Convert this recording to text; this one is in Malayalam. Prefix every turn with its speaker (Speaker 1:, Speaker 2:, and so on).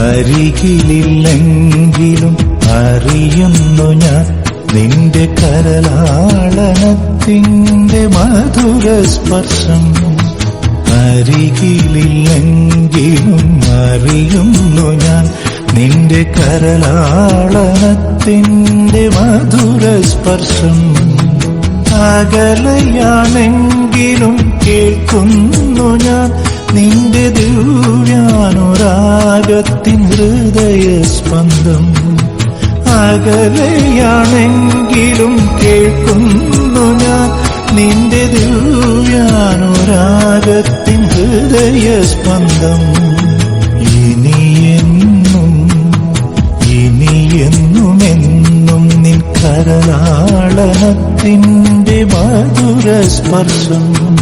Speaker 1: അരികിലില്ലെങ്കിലും അറിയുന്നു ഞാൻ നിന്റെ കരലാളനത്തിന്റെ മധുര സ്പർശം. അരികിലില്ലെങ്കിലും അറിയുന്നു ഞാൻ നിന്റെ കരലാളനത്തിന്റെ മധുര സ്പർശം. അകലെയാണെങ്കിലും കേൾക്കുന്നു ഞാൻ നിന്റെ ദിവ്യാനുരാഗത്തിൻ ഹൃദയസ്പന്ദം. അകലെയാണെങ്കിലും കേൾക്കുന്നു ഞാൻ നിന്റെ ദിവ്യാനുരാഗത്തിൻ ഹൃദയസ്പന്ദം. ഇനിയെന്നുമെന്നും നിൻ കരലാളനത്തിന്റെ മധുര സ്പർശം.